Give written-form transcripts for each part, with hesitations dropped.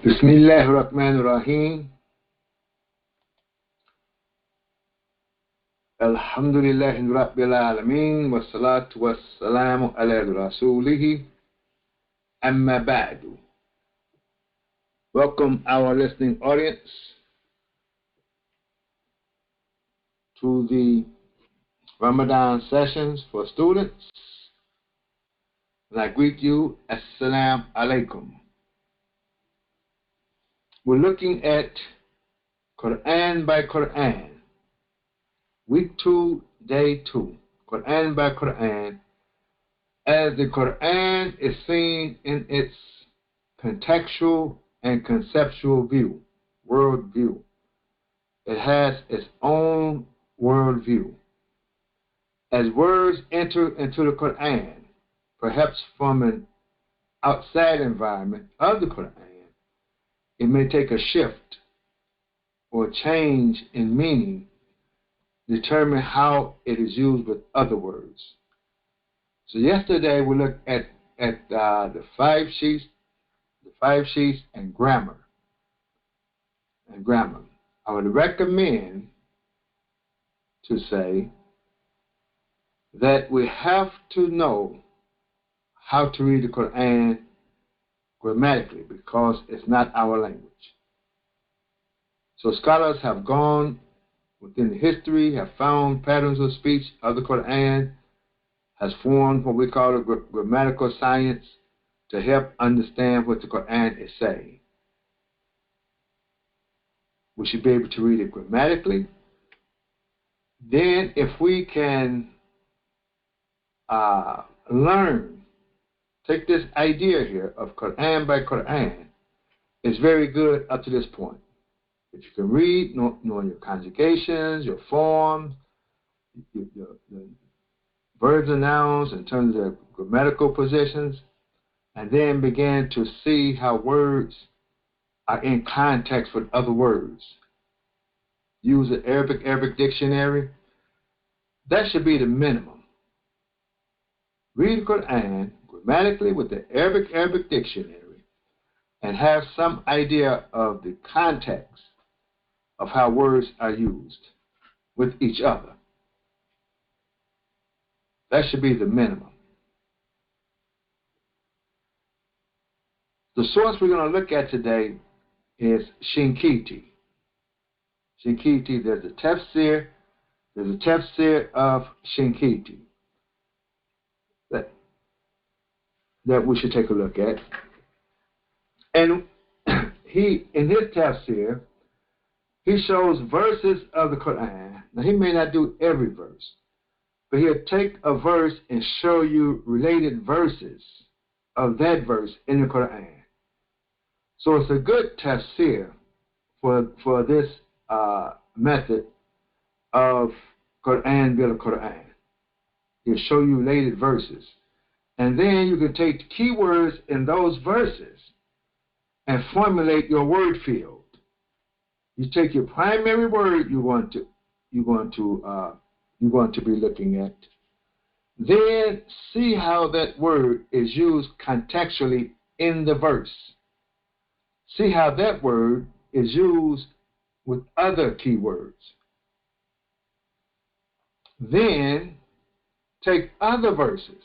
Bismillahirrahmanirrahim. Alhamdulillahi Rabbil Alameen. Wassalatu wassalamu ala rasulihi. M.A.L.I. Welcome our listening audience to the Ramadan Sessions for students. And I greet you, Assalamu alaikum. We're looking at Qur'an by Qur'an. Week 2, day 2. Qur'an by Qur'an. As the Qur'an is seen in its contextual and conceptual view, worldview. It has its own worldview. As words enter into the Qur'an, perhaps from an outside environment of the Qur'an, it may take a shift or change in meaning, determine how it is used with other words. So yesterday we looked at the five sheets and grammar. I would recommend to say that we have to know how to read the Qur'an grammatically because it's not our language. So scholars have gone within the history, have found patterns of speech of the Qur'an, has formed what we call a grammatical science to help understand what the Qur'an is saying. We should be able to read it grammatically. Then if we can learn, take this idea here of Qur'an by Qur'an, it's very good up to this point. If you can read, knowing your conjugations, your forms, your verbs and nouns in terms of their grammatical positions, and then begin to see how words are in context with other words. Use an Arabic dictionary. That should be the minimum. Read the Qur'an grammatically with the Arabic dictionary and have some idea of the context of how words are used with each other. That should be the minimum. The source we're going to look at today is Shinkiti. Shinkiti, there's a tafsir of Shinkiti that we should take a look at. And he, in his tafsir, he shows verses of the Qur'an. Now, he may not do every verse, but he'll take a verse and show you related verses of that verse in the Qur'an. So it's a good tafsir for this method of Qur'an bil Qur'an. He'll show you related verses. And then you can take the keywords in those verses and formulate your word field. You take your primary word you're going to be looking at. Then see how that word is used contextually in the verse. See how that word is used with other keywords. Then take other verses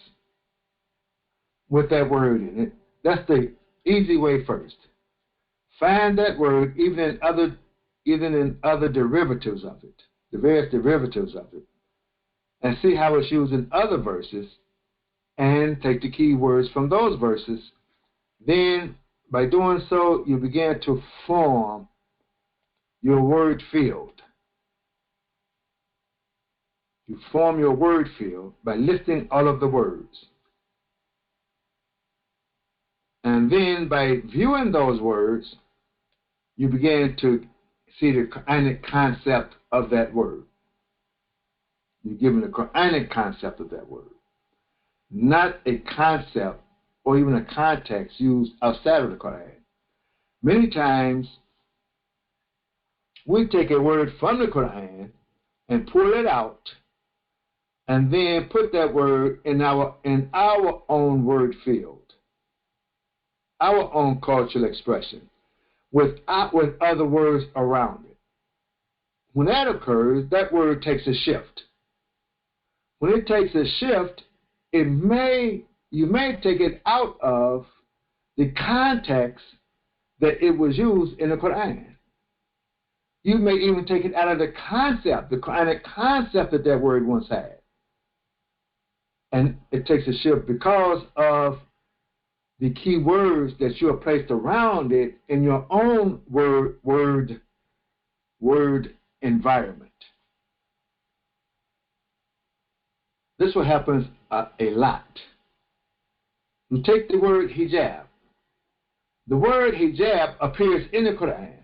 with that word in it. That's the easy way first. Find that word even in other derivatives of it, the various derivatives of it, and see how it's used in other verses, and take the key words from those verses. Then, by doing so, you begin to form your word field. You form your word field by listing all of the words. And then, by viewing those words, you begin to see the Qur'anic concept of that word. You're given the Qur'anic concept of that word, not a concept or even a context used outside of the Qur'an. Many times, we take a word from the Qur'an and pull it out, and then put that word in our own word field, our own cultural expression. with other words around it. When that occurs, that word takes a shift. When it takes a shift, you may take it out of the context that it was used in the Qur'an. You may even take it out of the concept, the Qur'anic concept that word once had. And it takes a shift because of the key words that you have placed around it in your own word environment. This is what happens a lot. You take the word hijab. The word hijab appears in the Qur'an.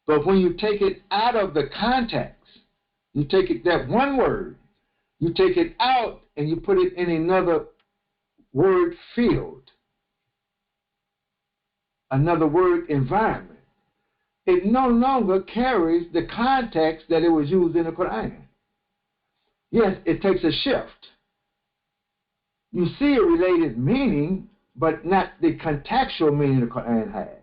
But when you take it out of the context, you take it, that one word, you take it out and you put it in another word field, another word environment. It no longer carries the context that it was used in the Qur'an. Yes, it takes a shift. You see a related meaning, but not the contextual meaning the Qur'an had.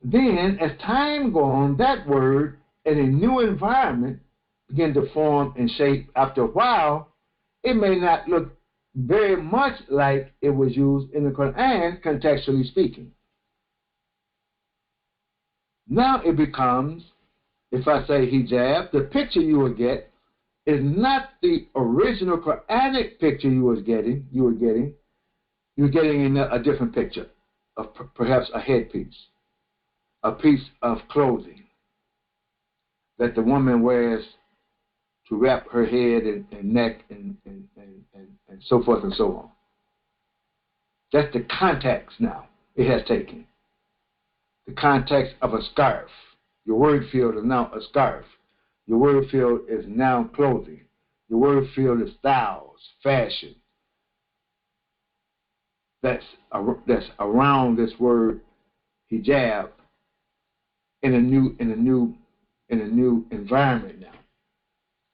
Then, as time goes on, that word in a new environment begin to form and shape. After a while, it may not look very much like it was used in the Qur'an, contextually speaking. Now it becomes, if I say hijab, the picture you will get is not the original Quranic picture you were getting. You're getting a different picture of perhaps a headpiece, a piece of clothing that the woman wears to wrap her head and neck and so forth and so on. That's the context now it has taken. The context of a scarf. Your word field is now a scarf. Your word field is now clothing. Your word field is styles, fashion. That's around this word hijab in a new environment now.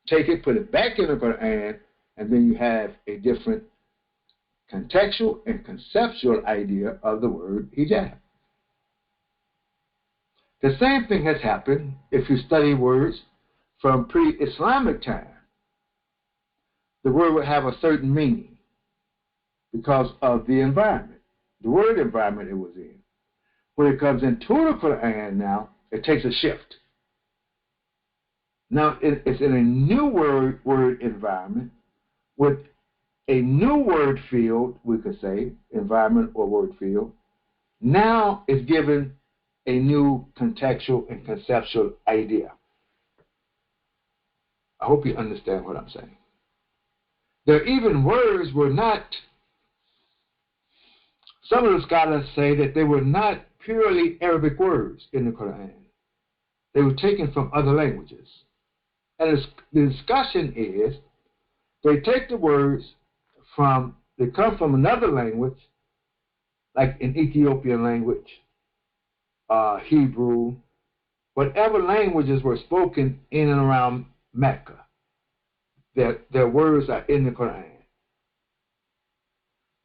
Take it, put it back in the Qur'an, and then you have a different contextual and conceptual idea of the word hijab. The same thing has happened if you study words from pre-Islamic time. The word would have a certain meaning because of the environment, the word environment it was in. When it comes into the Qur'an now, it takes a shift. Now it's in a new word environment with a new word field, we could say, environment or word field. Now it's given a new contextual and conceptual idea. I hope you understand what I'm saying. There are even words were not, some of the scholars say that they were not purely Arabic words in the Qur'an. They were taken from other languages. And the discussion is, they take the words they come from another language, like an Ethiopian language, Hebrew, whatever languages were spoken in and around Mecca. Their words are in the Quran.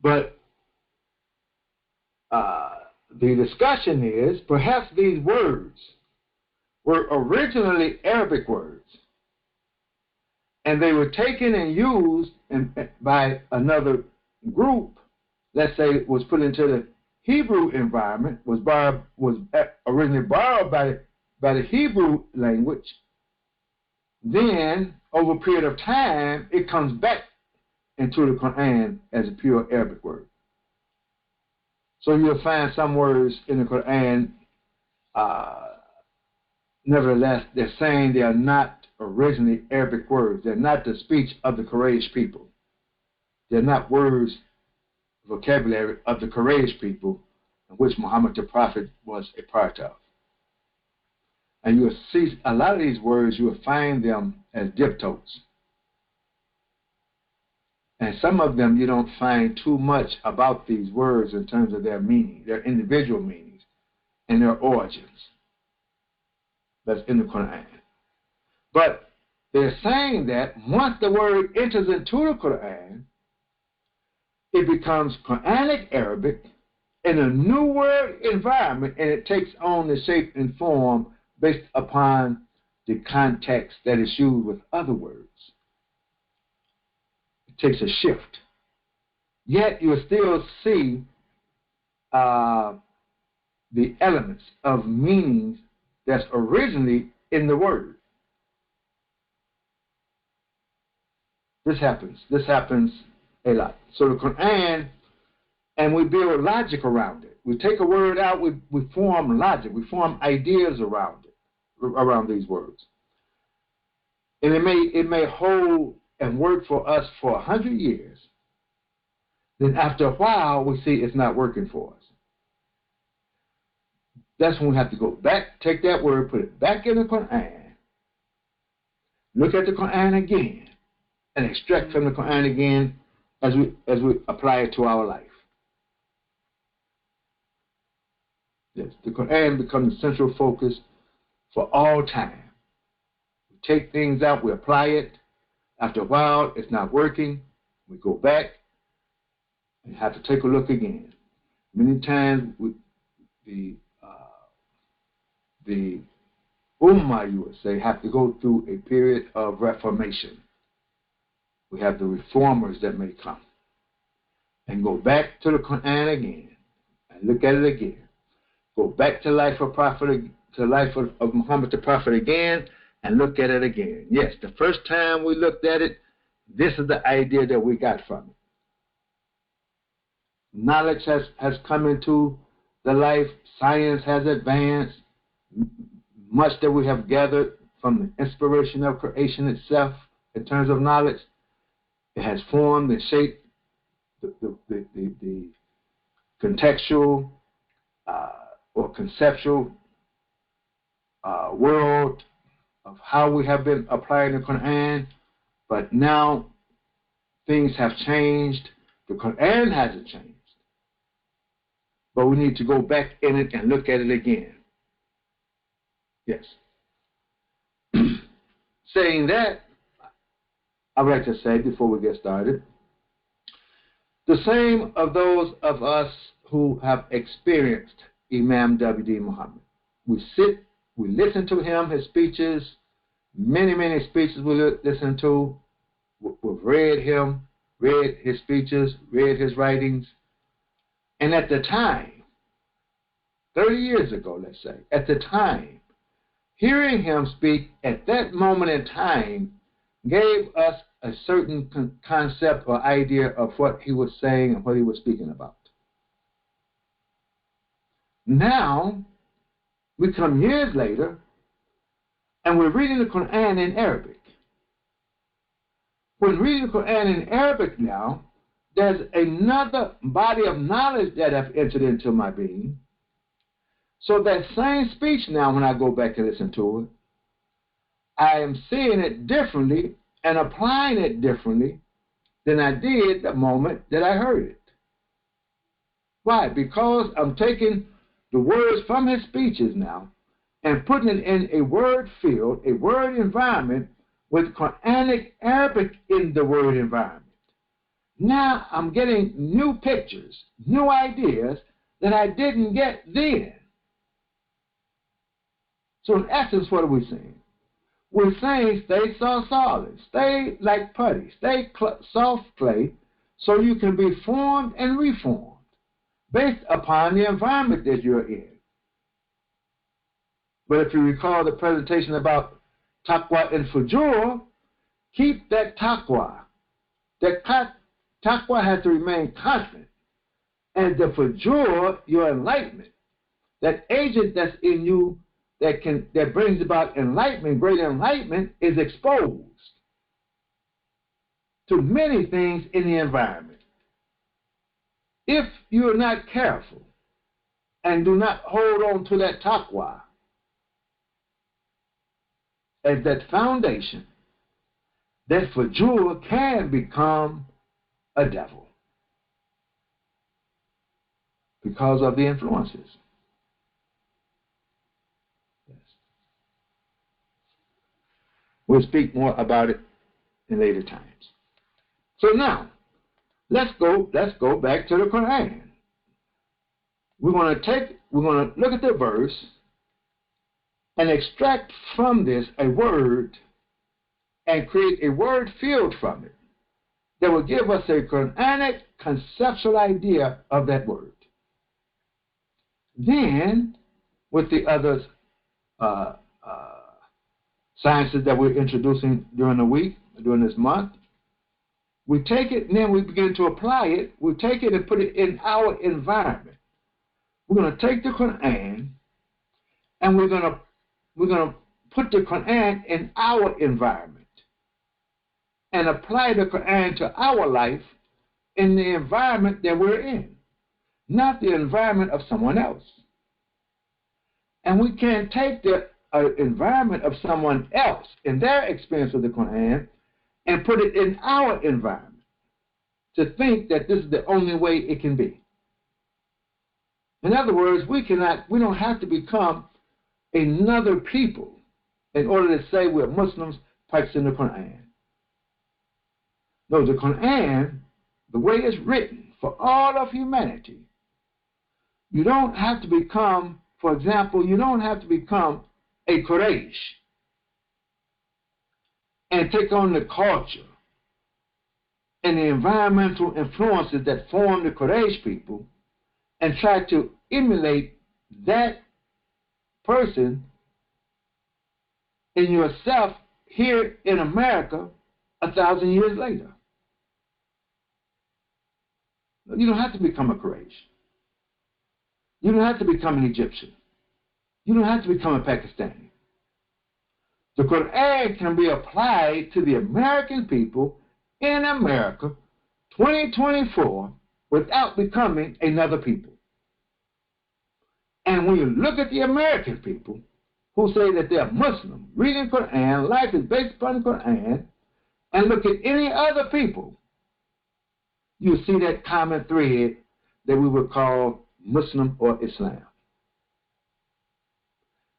But the discussion is, perhaps these words were originally Arabic words, and they were taken and used by another group. Let's say it was put into the Hebrew environment, was originally borrowed by the Hebrew language. Then, over a period of time, it comes back into the Quran as a pure Arabic word. So you'll find some words in the Quran, nevertheless, they're saying they are not originally Arabic words. They're not the speech of the Quraysh people. They're not words, vocabulary of the Quraysh people, in which Muhammad the Prophet was a part of. And you will see a lot of these words, you will find them as diptotes. And some of them you don't find too much about these words in terms of their meaning, their individual meanings, and their origins. That's in the Quran. But they're saying that once the word enters into the Quran, it becomes Quranic Arabic, in a new word environment, and it takes on the shape and form based upon the context that is used with other words. It takes a shift. Yet you'll still see the elements of meanings that's originally in the word. This happens a lot. So the Qur'an, and we build logic around it. We take a word out, we form logic, we form ideas around it, around these words. And it may hold and work for us for 100 years. Then after a while, we see it's not working for us. That's when we have to go back, take that word, put it back in the Qur'an, look at the Qur'an again, and extract from the Qur'an again as we apply it to our life. Yes, the Qur'an becomes the central focus for all time. We take things out, we apply it. After a while, it's not working. We go back and have to take a look again. Many times, the Ummah, you would say, have to go through a period of reformation. We have the reformers that may come and go back to the Qur'an again and look at it again. Go back to life of Prophet, to life of Muhammad the Prophet again and look at it again. Yes, the first time we looked at it, this is the idea that we got from it. Knowledge has come into the life. Science has advanced. Much that we have gathered from the inspiration of creation itself in terms of knowledge, it has formed and shaped the contextual or conceptual world of how we have been applying the Qur'an. But now things have changed. The Qur'an hasn't changed. But we need to go back in it and look at it again. Yes. Saying that, I would like to say before we get started, the same of those of us who have experienced Imam W.D. Muhammad. We sit, we listen to him, his speeches, many speeches we listen to. We've read him, read his speeches, read his writings. And at the time, 30 years ago, let's say, at the time, hearing him speak at that moment in time gave us a certain concept or idea of what he was saying and what he was speaking about. Now, we come years later, and we're reading the Qur'an in Arabic. When reading the Qur'an in Arabic now, there's another body of knowledge that have entered into my being. So that same speech now, when I go back and listen to it, I am seeing it differently and applying it differently than I did the moment that I heard it. Why? Because I'm taking the words from his speeches now and putting it in a word field, a word environment with Qur'anic Arabic in the word environment. Now I'm getting new pictures, new ideas that I didn't get then. So in essence, what are we saying? We're saying stay solid, stay like putty, stay soft clay, so you can be formed and reformed based upon the environment that you're in. But if you recall the presentation about taqwa and fujur, keep that taqwa. That taqwa has to remain constant. And the fujur, your enlightenment, that agent that's in you that brings about enlightenment, greater enlightenment, is exposed to many things in the environment. If you are not careful and do not hold on to that taqwa as that foundation, that fujur can become a devil because of the influences. Yes. We'll speak more about it in later times. So now, let's go back to the Qur'an. we're going to look at the verse and extract from this a word and create a word field from it that will give us a Qur'anic conceptual idea of that word. Then, with the other sciences that we're introducing during the week, during this month, we take it and then we begin to apply it. We take it and put it in our environment. We're going to take the Qur'an and we're going to put the Qur'an in our environment and apply the Qur'an to our life in the environment that we're in, not the environment of someone else. And we can't take the environment of someone else in their experience of the Qur'an and put it in our environment to think that this is the only way it can be. In other words, we don't have to become another people in order to say we're Muslims practicing the Qur'an. No, the Qur'an, the way it's written for all of humanity, you don't have to become, for example, you don't have to become a Quraysh and take on the culture and the environmental influences that form the Quraysh people and try to emulate that person in yourself here in America 1,000 years later. You don't have to become a Quraysh. You don't have to become an Egyptian. You don't have to become a Pakistani. The Qur'an can be applied to the American people in America 2024 without becoming another people. And when you look at the American people who say that they're Muslim, reading Qur'an, life is based upon Qur'an, and look at any other people, you see that common thread that we would call Muslim or Islam.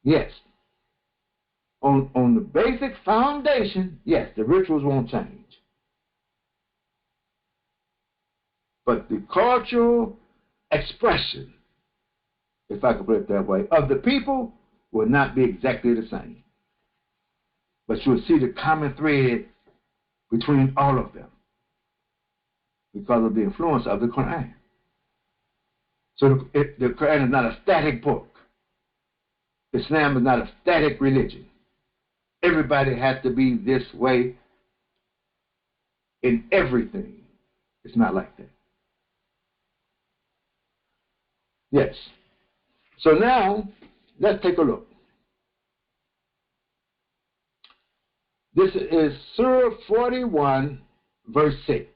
Yes, on the basic foundation, yes, the rituals won't change. But the cultural expression, if I could put it that way, of the people will not be exactly the same. But you'll see the common thread between all of them because of the influence of the Qur'an. So the Qur'an is not a static book. Islam is not a static religion. Everybody has to be this way in everything. It's not like that. Yes. So now, let's take a look. This is Surah 41, verse 6.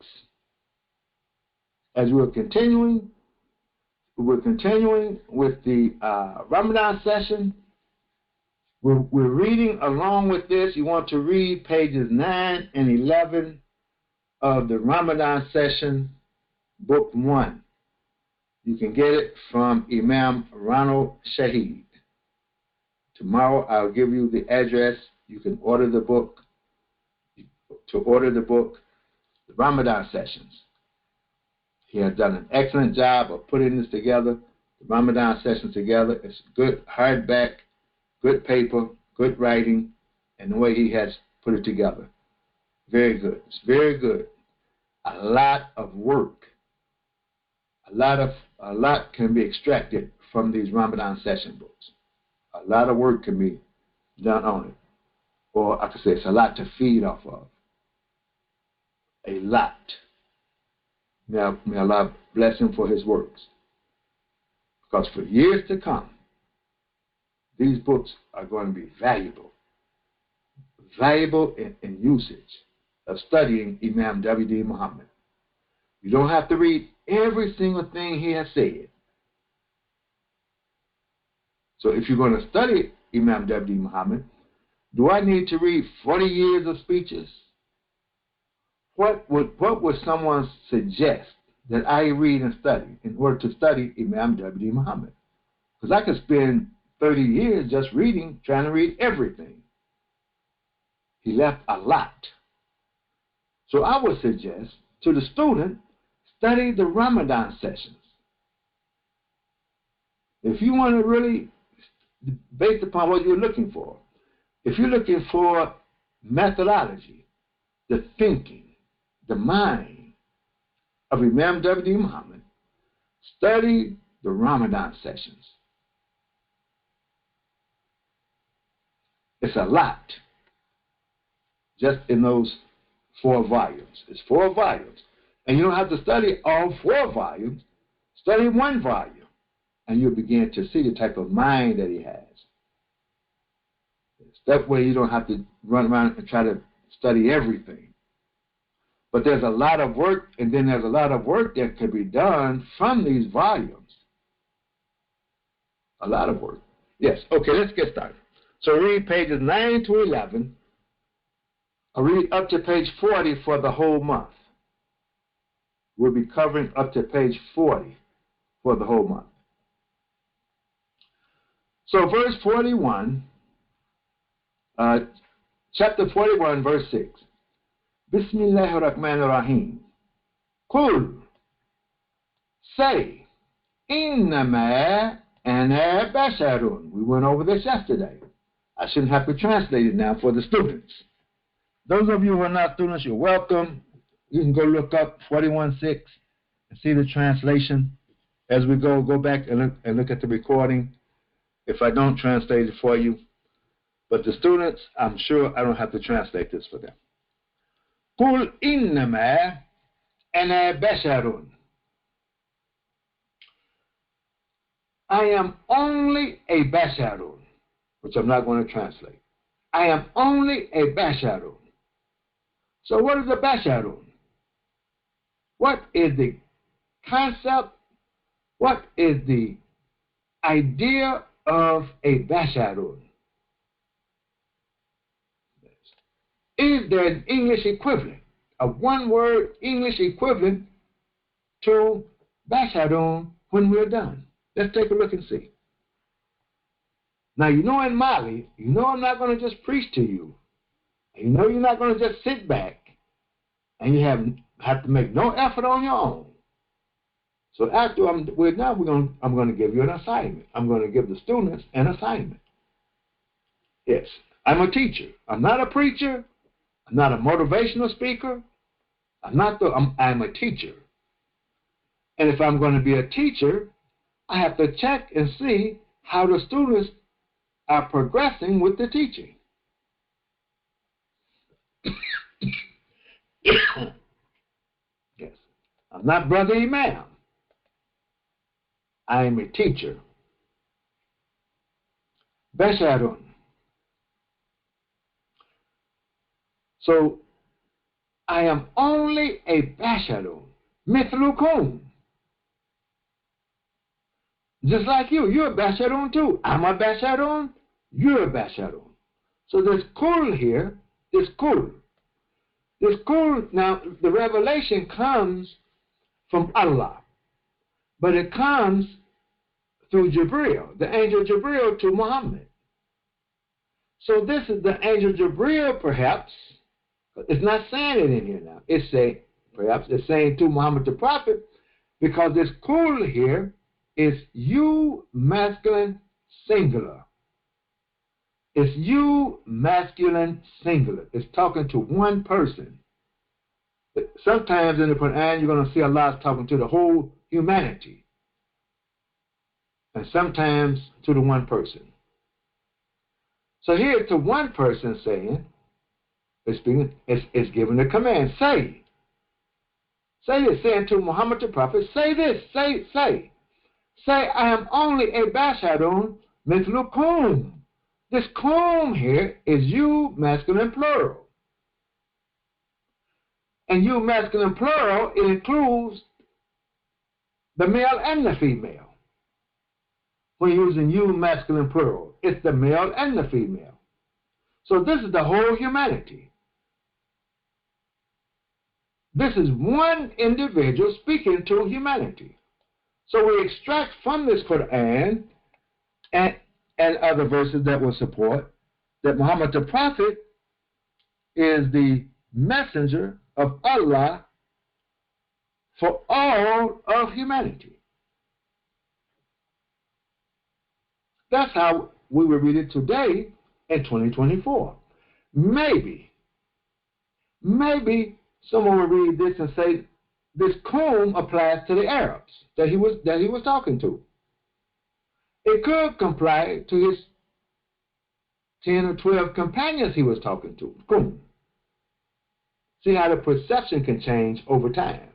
As we're continuing with the Ramadan session. We're reading along with this. You want to read pages 9 and 11 of the Ramadan session, book 1. You can get it from Imam Ronald Shahid. Tomorrow I'll give you the address. You can order the book. To order the book, the Ramadan Sessions. He has done an excellent job of putting this together, the Ramadan Sessions together. It's good hardback, good paper, good writing, and the way he has put it together. Very good. It's very good. A lot of work. A lot can be extracted from these Ramadan session books. A lot of work can be done on it. Or I could say it's a lot to feed off of. A lot. May Allah bless him for his works. Because for years to come, these books are going to be valuable. Valuable in usage of studying Imam W.D. Muhammad. You don't have to read every single thing he has said. So if you're going to study Imam W.D. Muhammad, do I need to read 40 years of speeches? What would someone suggest that I read and study in order to study Imam W.D. Muhammad? Because I could spend 30 years just reading, trying to read everything. He left a lot. So I would suggest to the student, study the Ramadan sessions. If you want to really, based upon what you're looking for, if you're looking for methodology, the thinking, the mind of Imam W. Muhammad, study the Ramadan Sessions. It's a lot just in those 4 volumes. It's 4 volumes. And you don't have to study all 4 volumes. Study 1 volume, and you'll begin to see the type of mind that he has. That way you don't have to run around and try to study everything. But there's a lot of work, and then there's a lot of work that can be done from these volumes. A lot of work. Yes, okay, let's get started. So read pages 9 to 11. I'll read up to page 40 for the whole month. We'll be covering up to page 40 for the whole month. So verse 41, chapter 41, verse 6. Bismillahir Rahmanir Rahim. Qul, say, innama ana basharun. We went over this yesterday. I shouldn't have to translate it now for the students. Those of you who are not students, you're welcome. You can go look up 41.6 and see the translation. As we go back and look at the recording if I don't translate it for you. But the students, I'm sure I don't have to translate this for them. Qul innama ana basharun. I am only a basharun, which I'm not going to translate. I am only a basharun. So what is a basharun? What is the concept? What is the idea of a basharun? Is there an English equivalent, a one-word English equivalent to basharun when we're done? Let's take a look and see. Now, you know in M.A.L.I, you know I'm not going to just preach to you. You know you're not going to just sit back and you have to make no effort on your own. So after we're done, I'm going to give you an assignment. I'm going to give the students an assignment. Yes, I'm a teacher. I'm not a preacher. I'm not a motivational speaker. I'm a teacher. And if I'm going to be a teacher, I have to check and see how the students are progressing with the teaching. Yes, I'm not Brother Imam. I am a teacher. Basharun. So I am only a basharun. Mithlukum. Just like you. You're a basharun too. I'm a basharun. You're a basharun. So this kul here is kul. This kul, now the revelation comes from Allah. But it comes through Jibreel, the angel Jibreel to Muhammad. So this is the angel Jibreel, perhaps. It's not saying it in here now. Perhaps it's saying to Muhammad the Prophet, because this kul here is you masculine singular. It's you masculine singular. It's talking to one person. Sometimes in the Qur'an you're going to see Allah talking to the whole humanity. And sometimes to the one person. So here it's to one person saying, it's giving a command. Say this, saying to Muhammad the Prophet, say this, say, I am only a basharun mithlukum. This kum here is you masculine plural. And you masculine plural, it includes the male and the female. When using you masculine plural, it's the male and the female. So this is the whole humanity. This is one individual speaking to humanity. So we extract from this Qur'an and other verses that will support that Muhammad the Prophet is the messenger of Allah for all of humanity. That's how we will read it today in 2024. Maybe someone will read this and say, this kum applies to the Arabs that he was talking to. It could apply to his 10 or 12 companions he was talking to. Kum. See how the perception can change over time.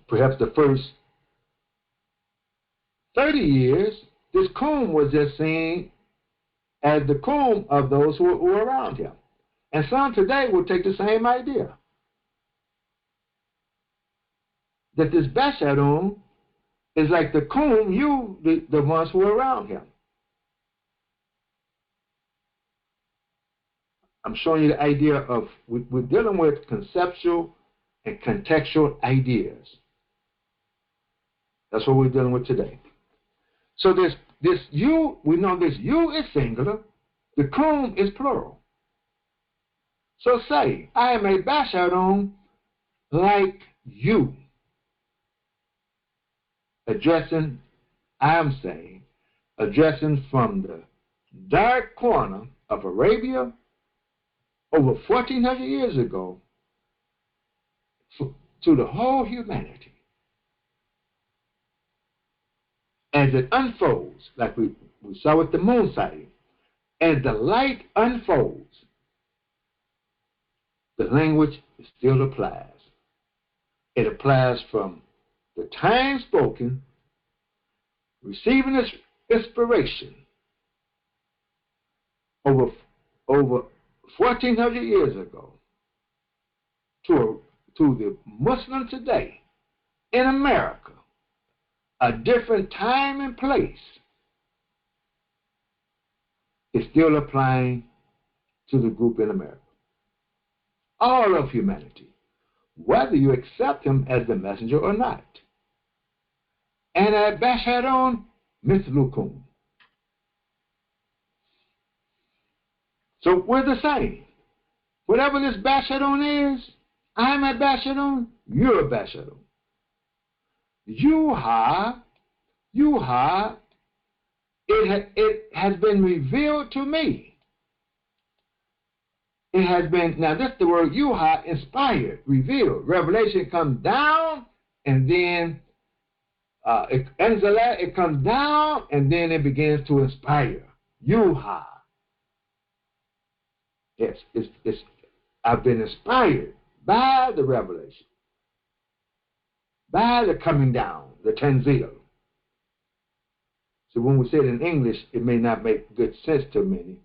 Perhaps the first 30 years, this kum was just seen as the kum of those who were around him. And some today will take the same idea. That this Bashadum is like the kum, the ones who are around him. I'm showing you the idea of, we're dealing with conceptual and contextual ideas. That's what we're dealing with today. So this you, we know this you is singular, the kum is plural. So say, I am a Bashadum like you. Addressing from the dark corner of Arabia over 1,400 years ago to the whole humanity. As it unfolds, like we saw with the moon sighting, as the light unfolds, the language still applies. It applies from the time spoken, receiving this inspiration over 1,400 years ago to the Muslim today in America, a different time and place, is still applying to the group in America. All of humanity, whether you accept him as the messenger or not. And Bashadun Mithlukum. So we're the same. Whatever this Bashadun is, I'm a Bashadun, you're a Bashadun. Yuha, it has been revealed to me. It has been, now this is the word Yuha, inspired, revealed. Revelation comes down, and then it comes down, and then it begins to inspire. Yuha. Yes, I've been inspired by the revelation, by the coming down, the tanzil. So when we say it in English, it may not make good sense to many.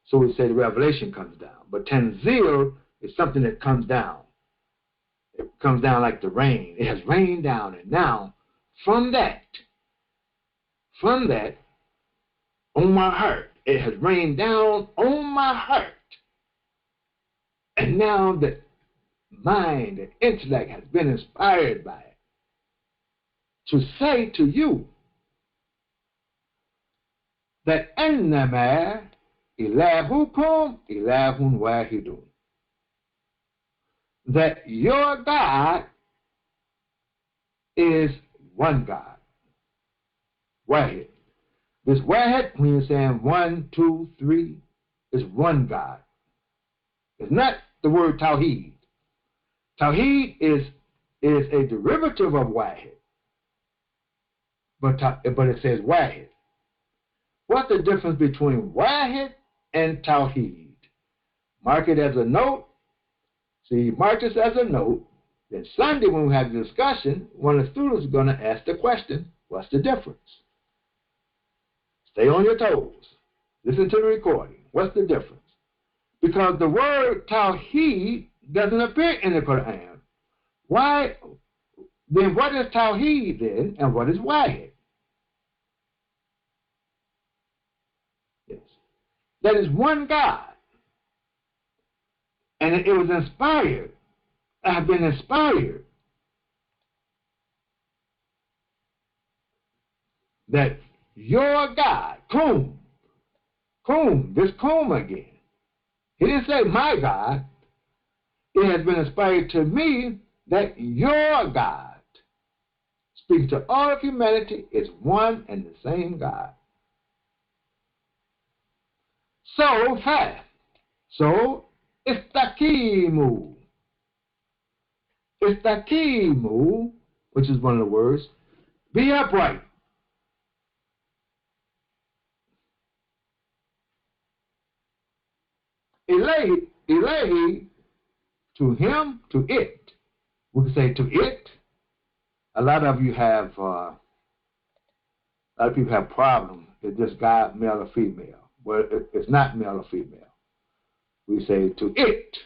So we say the revelation comes down. But tanzil is something that comes down. It comes down like the rain. It has rained down, and now from that, on my heart, it has rained down on my heart. And now the mind and intellect has been inspired by it to say to you that annama ilahukum ilahun wahidun, that your God is one God. Wahid. This wahid, when you're saying 1, 2, 3, is one God. It's not the word tawheed. Tawheed is a derivative of wahid, but it says wahid. What's the difference between wahid and tawheed? Mark it as a note. See, mark this as a note. Then Sunday, when we have the discussion, one of the students is going to ask the question, what's the difference? Stay on your toes. Listen to the recording. What's the difference? Because the word tawheed doesn't appear in the Qur'an. Why? Then what is tawheed then, and what is wahid? Yes. That is one God. And it was inspired. I have been inspired that your God, Kum, this Kum again. He didn't say my God. It has been inspired to me that your God, speaking to all of humanity, is one and the same God. So, fast. So, istakimu. Istakimu, which is one of the words, be upright. Ilahi, to him, to it. We can say to it. A lot of you have, a lot of people have problems. Is this God male or female? Well, it's not male or female. We say to it.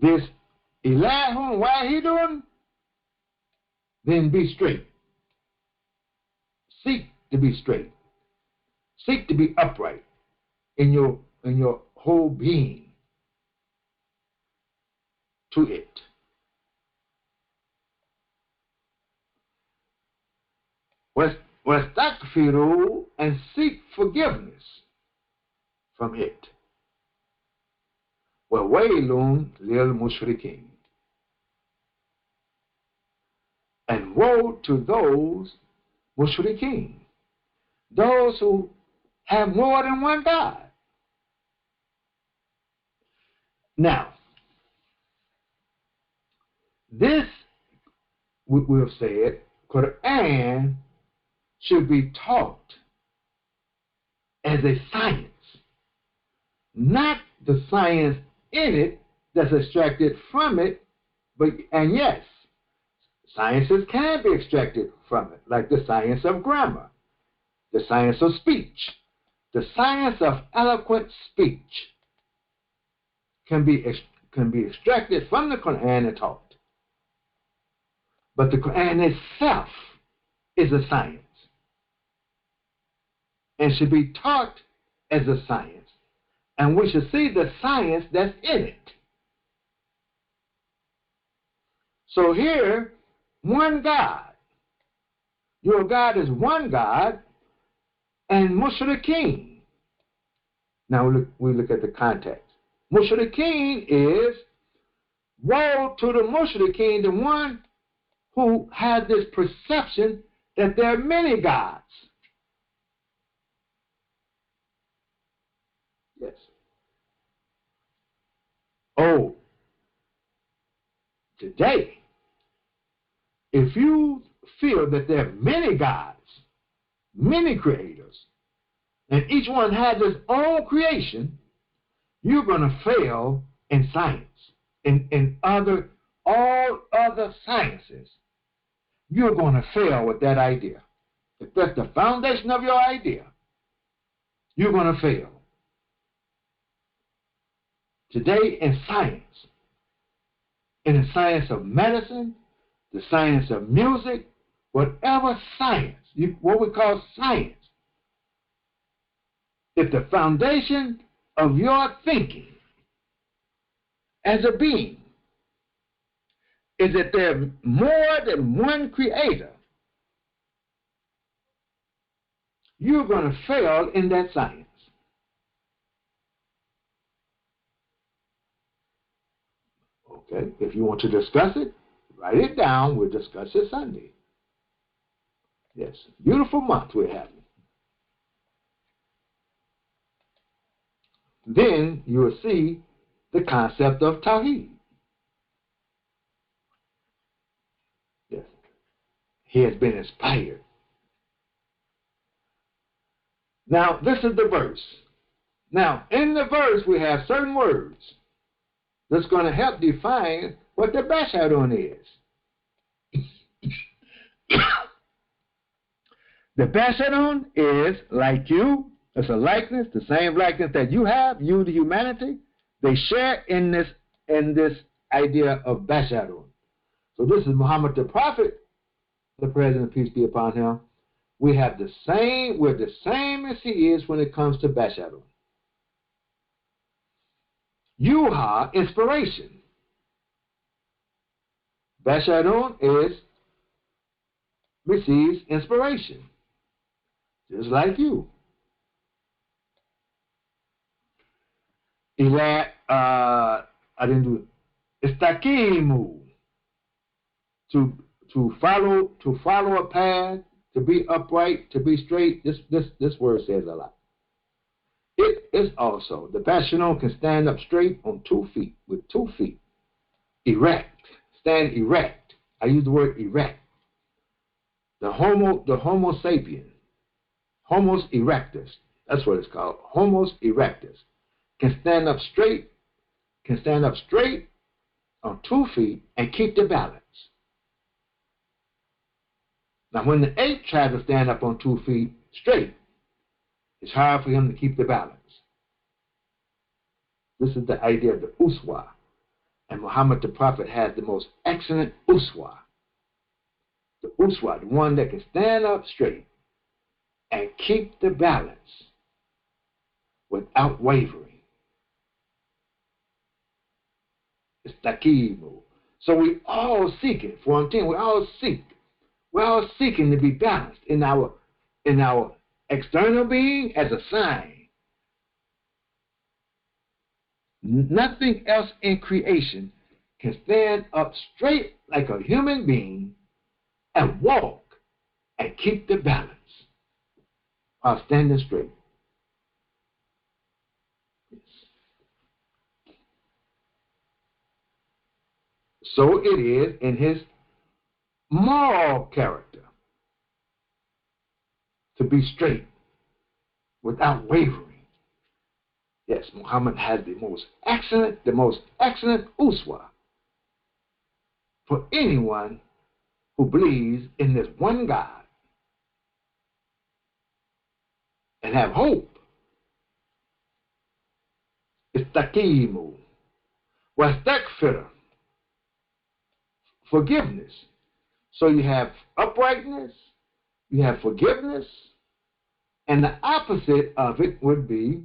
This ilahun wahidun, then be straight. Seek to be straight. Seek to be upright in your whole being. To it. Wastakfiru, and seek forgiveness from it. Wawailun lil mushrikeen. And woe to those mushrikeen, those who have more than one God. Now, this, we have said, Qur'an should be taught as a science, not the science in it that's extracted from it, and yes, sciences can be extracted from it, like the science of grammar, the science of speech, the science of eloquent speech can be extracted from the Qur'an and taught. But the Qur'an itself is a science and should be taught as a science. And we should see the science that's in it. So here, one God. Your God is one God, and mushrikeen. Now we look at the context. Mushrikeen is, woe to the mushrikeen, the one who has this perception that there are many gods. Yes. Oh, today, if you feel that there are many gods, many creators, and each one has its own creation, you're going to fail in science, in all other sciences. You're going to fail with that idea. If that's the foundation of your idea, you're going to fail. Today in science, in the science of medicine, the science of music, whatever science, what we call science, if the foundation of your thinking as a being is that there's more than one creator, you're going to fail in that science. Okay, if you want to discuss it, write it down. We'll discuss it Sunday. Yes, beautiful month we're having. Then you will see the concept of Tawheed. Yes, he has been inspired. Now, this is the verse. Now, in the verse, we have certain words that's going to help define what the Bashadun is. The Bashadun is like you. It's a likeness, the same likeness that you have, you, the humanity. They share in this idea of Bashadun. So this is Muhammad the Prophet, the President, peace be upon him. We have the same, we're the same as he is when it comes to Bashadun. Yuha, inspiration. Bashadun receives inspiration, just like you. I didn't do it. Istakimu. to follow a path, to be upright, to be straight. This word says a lot. It is also, the Basharon can stand up straight on 2 feet, with 2 feet, erect, stand erect. I use the word erect. The Homo sapien, Homos erectus, that's what it's called, Homos erectus, can stand up straight on 2 feet and keep the balance. Now, when the ape tries to stand up on 2 feet straight, it's hard for him to keep the balance. This is the idea of the uswa. And Muhammad the Prophet has the most excellent uswa. The uswa, the one that can stand up straight and keep the balance without wavering. It's taqimu. So we all seek it. For one thing, we all seek. We're all seeking to be balanced in our external being as a sign. Nothing else in creation can stand up straight like a human being and walk and keep the balance while standing straight. So it is in his moral character to be straight without wavering. Yes, Muhammad has the most excellent uswa for anyone who believes in this one God and have hope. Istaqimu wastakfir, forgiveness. So you have uprightness, you have forgiveness, and the opposite of it would be,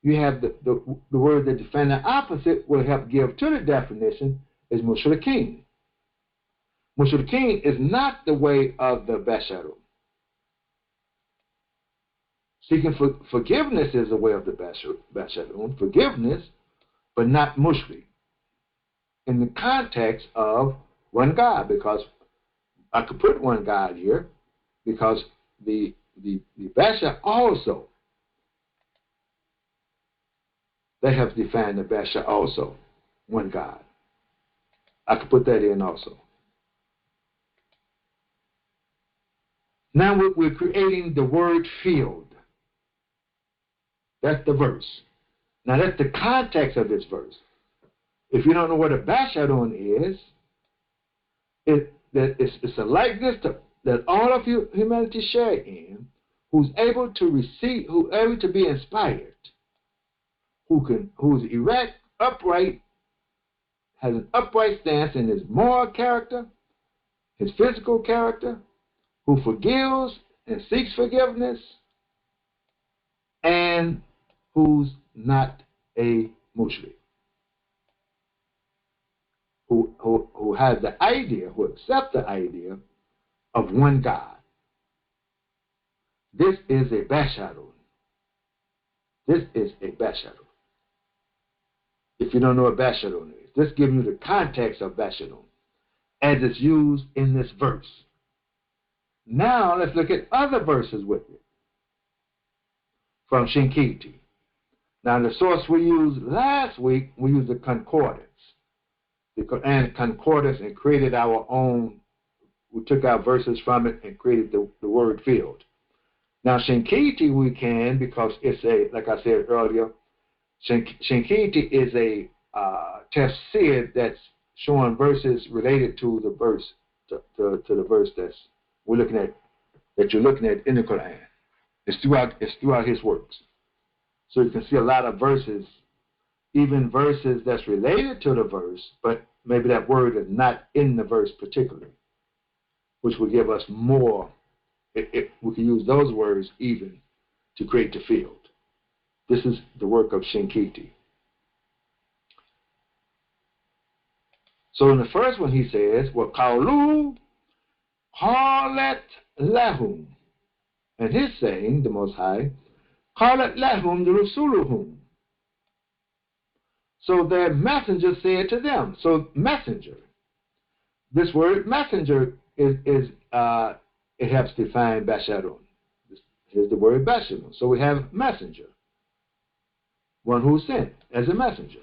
you have the word that defines the opposite will help give to the definition is mushrikeen. Mushrikeen is not the way of the Basharu. Seeking forgiveness is the way of the Basharu. Forgiveness, but not mushrik. In the context of one God, because I could put one God here, because the Basha also, they have defined the Basha also, one God. I could put that in also. Now we're creating the word field. That's the verse. Now that's the context of this verse. If you don't know what a Bashadon is, it's a likeness that all of humanity share in, who's able to receive, who's able to be inspired, who's erect, upright, has an upright stance in his moral character, his physical character, who forgives and seeks forgiveness, and who's not a mushrik, who has the idea, who accepts the idea of one God. This is a Basharun. This is a Basharun. If you don't know what Basharun is, this gives you the context of Basharun as it's used in this verse. Now let's look at other verses with it from Shinkiti. Now the source we used last week, we used the concordance. The Qur'anic concordance, and created our own. We took our verses from it and created the word field. Now Shinkiti we can, because it's a, like I said earlier, Shinkiti is a tafsir that's showing verses related to the verse, to the verse that's we're looking at, that you're looking at in the Quran. It's throughout his works. So you can see a lot of verses, even verses that's related to the verse, but maybe that word is not in the verse particularly, which will give us more. We can use those words even to create the field. This is the work of Shinkiti. So in the first one he says, وَقَوْلُوا قَالَتْ لَهُمْ. And his saying, the Most High, قَالَتْ لَهُمْ رُسُلُهُمْ. So their messenger said to them. So messenger. this word messenger it helps define basharun. Here's the word basharun. So we have messenger, one who sent as a messenger.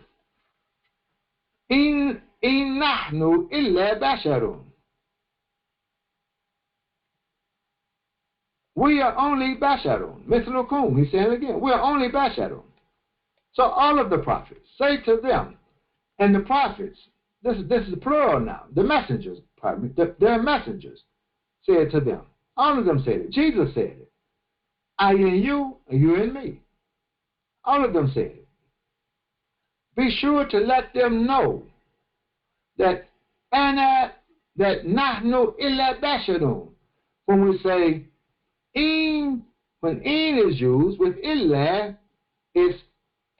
In nahnu illa basharun. We are only basharun. Mithlukum, he's saying again, we are only basharun. So all of the prophets, say to them, and the prophets, this is plural now, the messengers, pardon me, their messengers said to them. All of them said it. Jesus said it. I and you and me. All of them said it. Be sure to let them know that nahnu illa basharun. When we say in, when in is used with illa, it's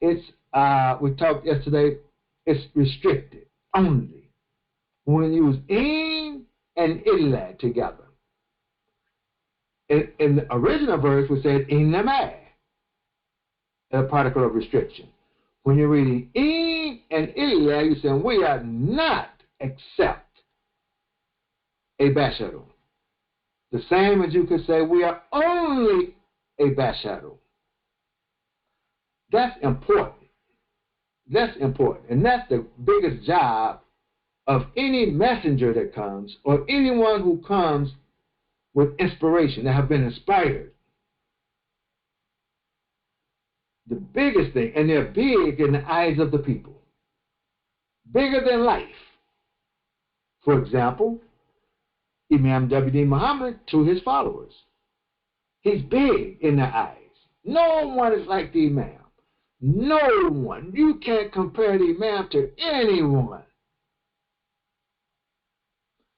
we talked yesterday, it's restricted only. When you use in and illa together. In the original verse, we said in a particle of restriction. When you're reading in and illa, you're saying we are not except a basharun. The same as you could say we are only a basharun. That's important. That's important. And that's the biggest job of any messenger that comes, or anyone who comes with inspiration, that have been inspired. The biggest thing, and they're big in the eyes of the people. Bigger than life. For example, Imam W.D. Muhammad to his followers. He's big in their eyes. No one is like the Imam. No one. You can't compare the Imam to anyone.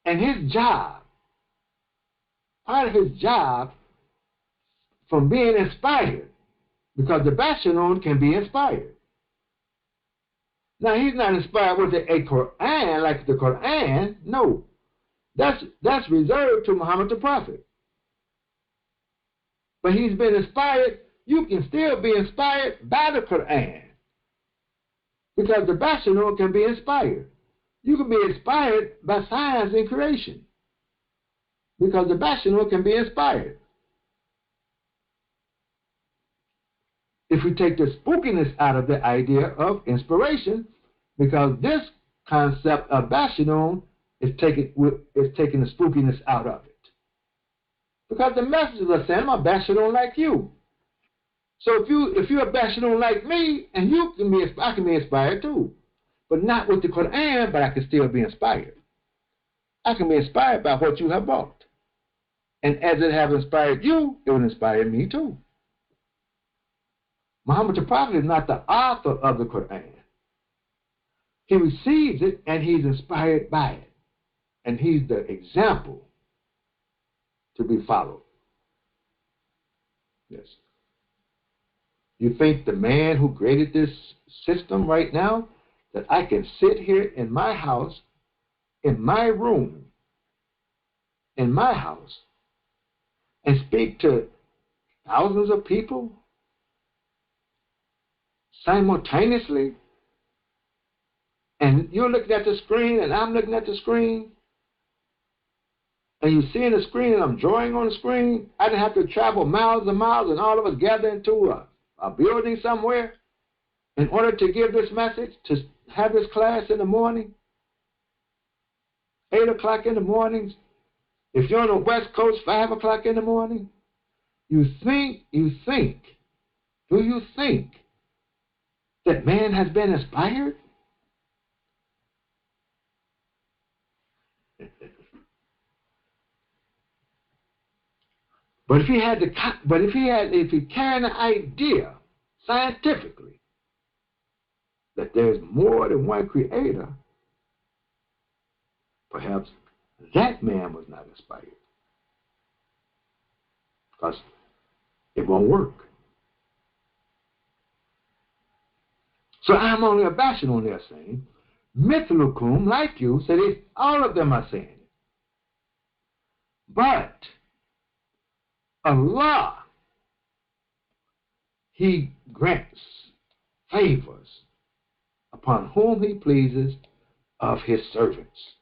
And his job, part of his job from being inspired, because the Basharun can be inspired. Now, he's not inspired with a Qur'an like the Qur'an. No. That's reserved to Muhammad the Prophet. But he's been inspired. You can still be inspired by the Qur'an. Because the Basharun can be inspired. You can be inspired by science and creation. Because the Basharun can be inspired. If we take the spookiness out of the idea of inspiration, because this concept of Basharun is taking the spookiness out of it. Because the messengers are saying, I'm a Basharun like you. So if you're a Basharun like me, and I can be inspired too. But not with the Qur'an, but I can still be inspired. I can be inspired by what you have brought. And as it has inspired you, it will inspire me too. Muhammad the Prophet is not the author of the Qur'an. He receives it and he's inspired by it. And he's the example to be followed. Yes. You think the man who created this system right now, that I can sit here in my house, in my room, in my house, and speak to thousands of people simultaneously, and you're looking at the screen and I'm looking at the screen, and you see the screen and I'm drawing on the screen? I didn't have to travel miles and miles and all of us gather into a building somewhere in order to give this message, to have this class in the morning, 8 o'clock in the mornings. If you're on the West Coast, 5 o'clock in the morning. Do you think that man has been inspired? But if he carried an idea scientifically that there's more than one creator, perhaps that man was not inspired. Because it won't work. So I'm only a Basharun, they're saying. Mithlukum, like you, said all of them are saying it. But Allah, He grants favors upon whom He pleases of His servants.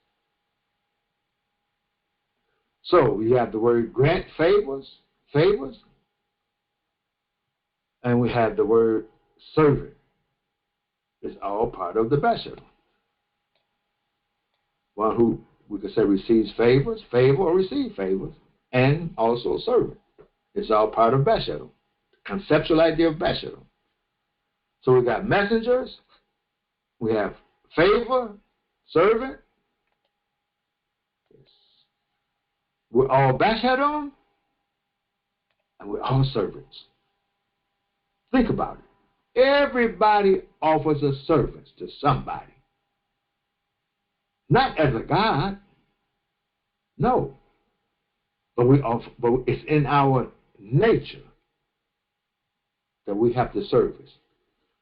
So we have the word grant favors, and we have the word servant. It's all part of the bashar. One who we could say receives favor or receive favors, and also servant. It's all part of bashar, conceptual idea of bashar. So we got messengers, we have favor, servant. We're all bashar, and we're all servants. Think about it. Everybody offers a service to somebody. Not as a God, no. But it's in our nature that we have to service.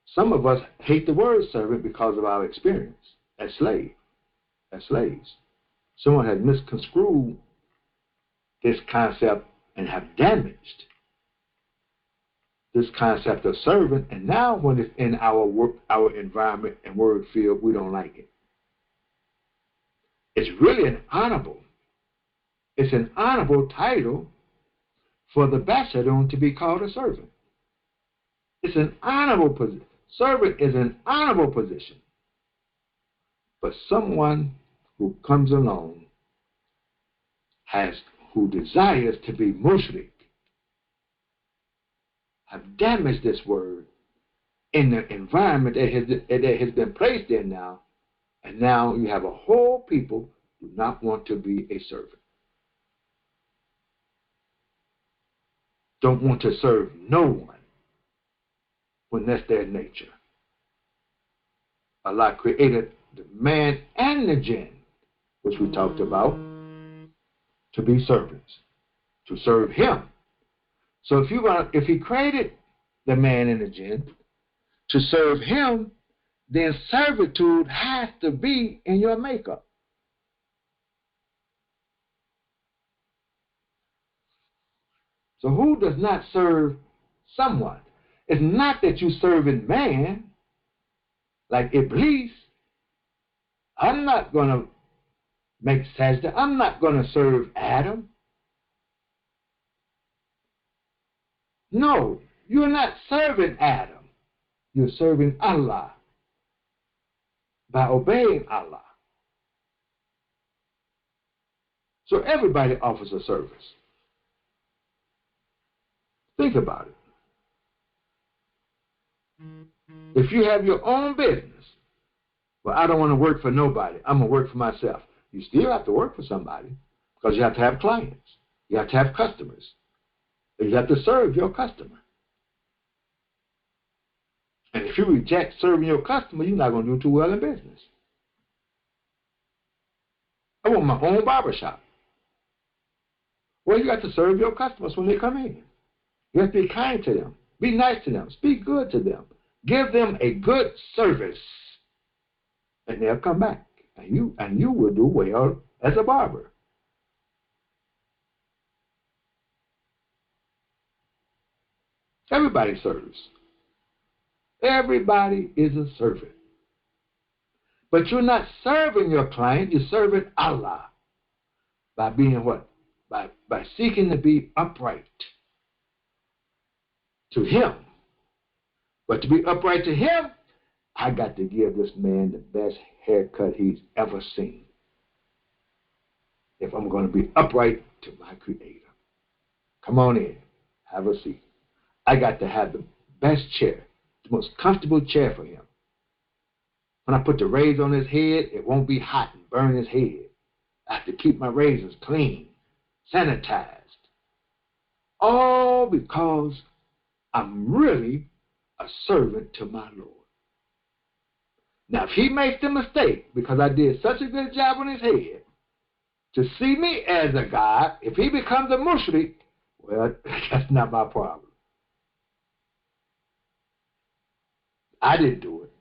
Some of us hate the word servant because of our experience as slaves. Someone has misconstrued this concept and have damaged this concept of servant, and now when it's in our work, our environment and word field, we don't like it. It's really an honorable title for the bashadon to be called a servant. It's an honorable position. Servant is an honorable position. But someone who comes along who desires to be mushrik have damaged this word in the environment that has been placed in now, and now you have a whole people who do not want to be a servant. Don't want to serve no one when that's their nature. Allah created the man and the jinn, which we talked about, to be servants, to serve him. So if he created the man and the jinn to serve him, then servitude has to be in your makeup. So who does not serve someone? It's not that you serving man, like Iblis. I'm not going to make sajda. I'm not going to serve Adam. No, you're not serving Adam. You're serving Allah by obeying Allah. So everybody offers a service. Think about it. If you have your own business, well, I don't want to work for nobody. I'm going to work for myself. You still have to work for somebody because you have to have clients. You have to have customers. You have to serve your customer. And if you reject serving your customer, you're not going to do too well in business. I want my own barbershop. Well, you got to serve your customers when they come in. You have to be kind to them. Be nice to them. Speak good to them. Give them a good service. And they'll come back. And you will do well as a barber. Everybody serves. Everybody is a servant. But you're not serving your client, you're serving Allah. By being what? By seeking to be upright to him. But to be upright to him, I got to give this man the best haircut he's ever seen. If I'm going to be upright to my Creator. Come on in. Have a seat. I got to have the best chair, the most comfortable chair for him. When I put the razor on his head, it won't be hot and burn his head. I have to keep my razors clean, sanitized. All because I'm really a servant to my Lord. Now, if he makes the mistake, because I did such a good job on his head, to see me as a God, if he becomes a mushrik, well, that's not my problem. I didn't do it.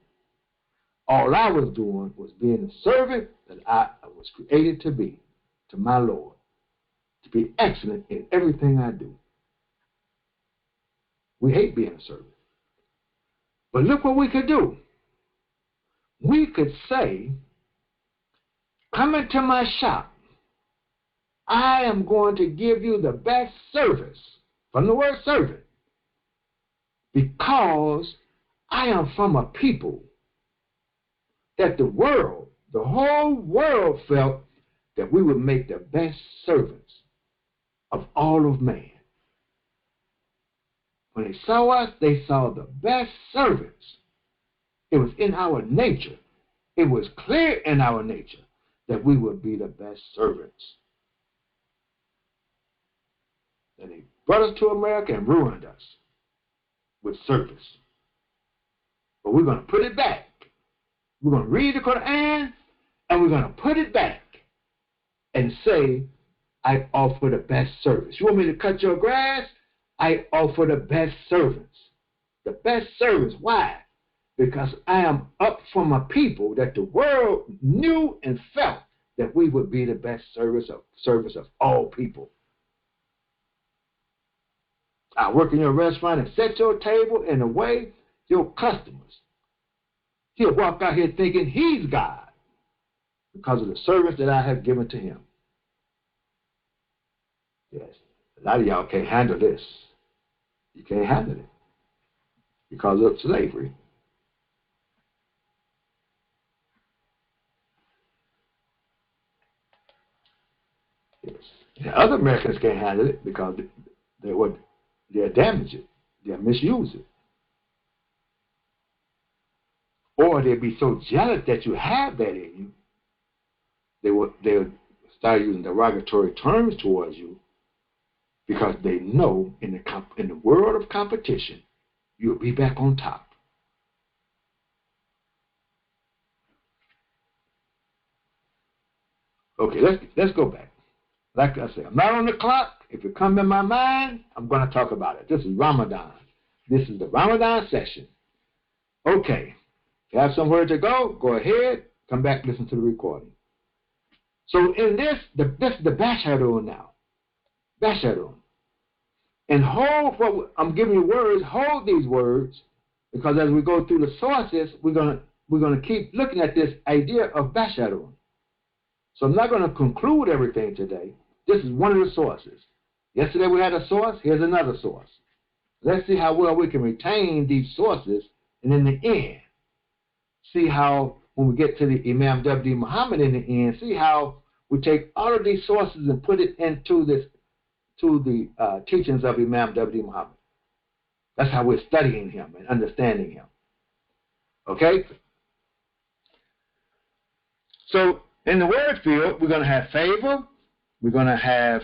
All I was doing was being the servant that I was created to be, to my Lord, to be excellent in everything I do. We hate being a servant. But look what we could do. We could say, come into my shop. I am going to give you the best service, from the word servant, because I am from a people that the whole world felt that we would make the best servants of all of man. When they saw us, they saw the best servants. It was in our nature. It was clear in our nature that we would be the best servants. And they brought us to America and ruined us with service. But we're going to put it back. We're going to read the Qur'an and we're going to put it back and say, I offer the best service. You want me to cut your grass? I offer the best servants. The best service. Why? Because I am up from a people that the world knew and felt that we would be the best service of all people. I work in your restaurant and set your table in a way your customers, he'll walk out here thinking he's God because of the service that I have given to him. Yes, a lot of y'all can't handle this. You can't handle it because of slavery. Yes. And other Americans can't handle it because they'll damage it. They'll misuse it. Or they'll be so jealous that you have that in you, they'll start using derogatory terms towards you because they know in the world of competition, you'll be back on top. Okay, let's go back. Like I said, I'm not on the clock. If it comes in my mind, I'm going to talk about it. This is Ramadan. This is the Ramadan session. Okay, if you have somewhere to go, go ahead. Come back, listen to the recording. So in this is the Basharun now. Basharun. And hold what I'm giving you words, hold these words, because as we go through the sources, we're gonna keep looking at this idea of Basharun. So I'm not going to conclude everything today. This is one of the sources. Yesterday we had a source, here's another source. Let's see how well we can retain these sources, and in the end, see how when we get to the Imam W. Muhammad in the end, see how we take all of these sources and put it into the teachings of Imam W. Muhammad. That's how we're studying him and understanding him. Okay? So in the word field, we're going to have favor, we're going to have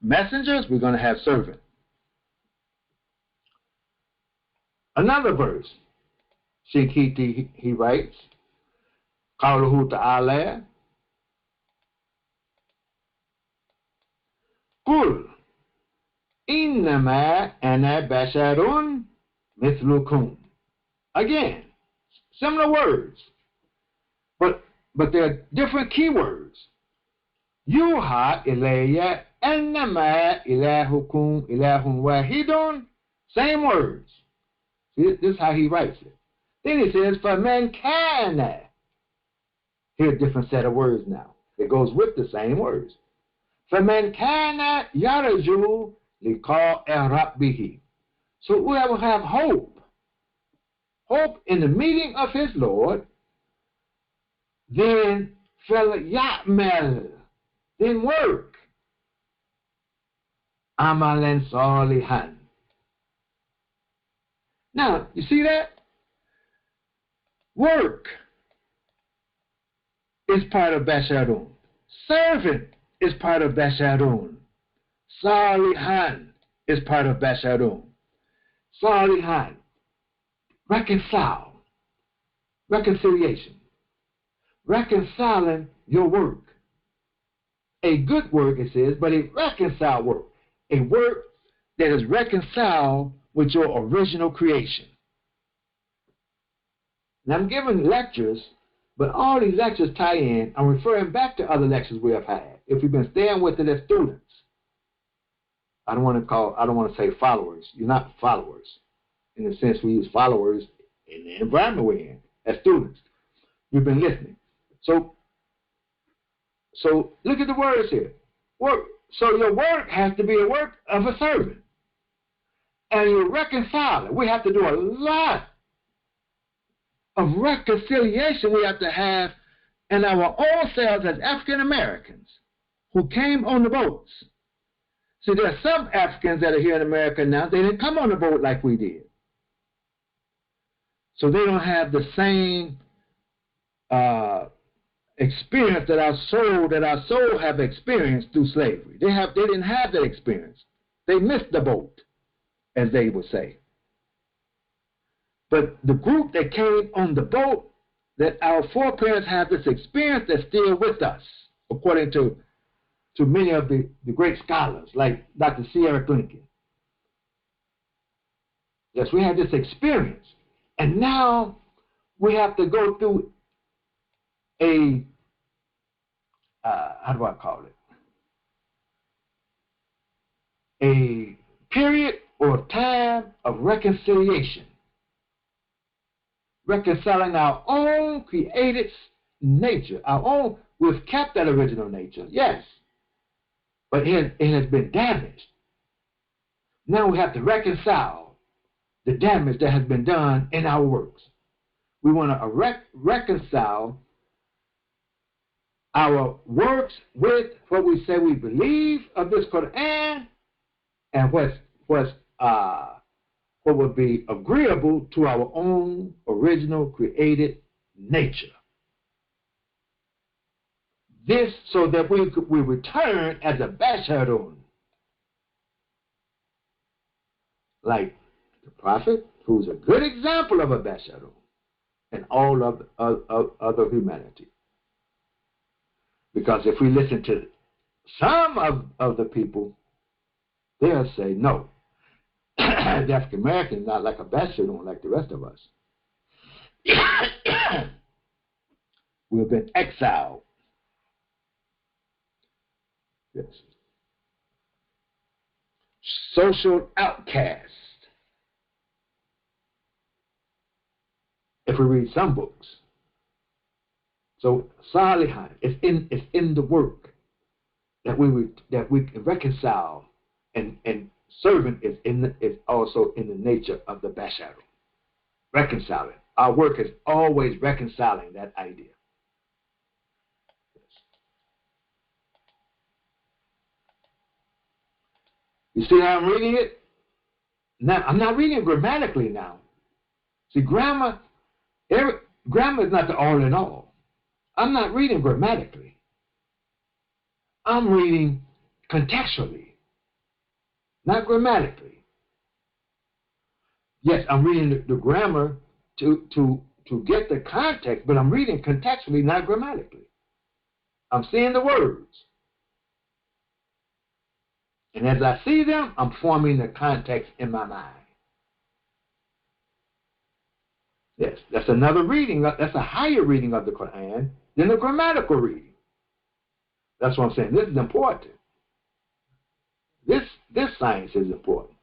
messengers, we're going to have servant. Another verse, Shikiti, he writes, Qawluhu ta'ala, Qul, innama ana basharun mithlukum. Again, similar words, but they're different keywords. Yuha ilayya annama ilahukum ilahun wahidun. Same words. See, this is how he writes it. Then he says, فَمَنْ كَانَ. Here's a different set of words now. It goes with the same words. فَمَنْ كَانَ يَرْجُو لِقَاءَ رَبِّهِ. So whoever have hope in the meeting of his Lord, then فَلْيَعْمَلْ. Then work. عَمَلًا صَالِحًا. Now, you see that? Work is part of Basharun. Servant is part of Basharun. Salihan is part of Basharun. Salihan. Reconcile. Reconciliation. Reconciling your work. A good work, it says, but a reconciled work. A work that is reconciled with your original creation. Now I'm giving lectures, but all these lectures tie in. I'm referring back to other lectures we have had. If you've been staying with it as students, I don't want to say followers. You're not followers. In the sense we use followers in the environment we're in as students. You've been listening. So look at the words here. work. So your work has to be a work of a servant. And you reconcile it. We have to do a lot of reconciliation we have to have in our own selves as African Americans who came on the boats. See, there are some Africans that are here in America now, they didn't come on the boat like we did. So they don't have the same experience that our soul have experienced through slavery. They didn't have that experience. They missed the boat, as they would say. But the group that came on the boat, that our foreparents have this experience that's still with us, according to many of the great scholars, like Dr. Sierra Lincoln. Yes, we had this experience. And now we have to go through a, how do I call it? A period or time of reconciliation. Reconciling our own created nature, our own, we've kept that original nature, yes, but it has been damaged. Now we have to reconcile the damage that has been done in our works. We want to reconcile our works with what we say we believe of this Qur'an and what would be agreeable to our own original created nature. This so that we return as a basharun, like the Prophet, who's a good example of a basharun, and all of other humanity. Because if we listen to some of the people, they'll say, no, the African American is not like a basharun like the rest of us. We've been exiled. Yes. Social outcast. If we read some books. So Salihan is in the work that we can reconcile, and servant is also in the nature of the Basharu. Reconciling. Our work is always reconciling that idea. You see how I'm reading it? Now, I'm not reading it grammatically now. See, grammar is not the all in all. I'm not reading grammatically. I'm reading contextually, not grammatically. Yes, I'm reading the grammar to get the context, but I'm reading contextually, not grammatically. I'm seeing the words. And as I see them, I'm forming the context in my mind. Yes, that's another reading. That's a higher reading of the Qur'an than the grammatical reading. That's what I'm saying. This is important. This science is important.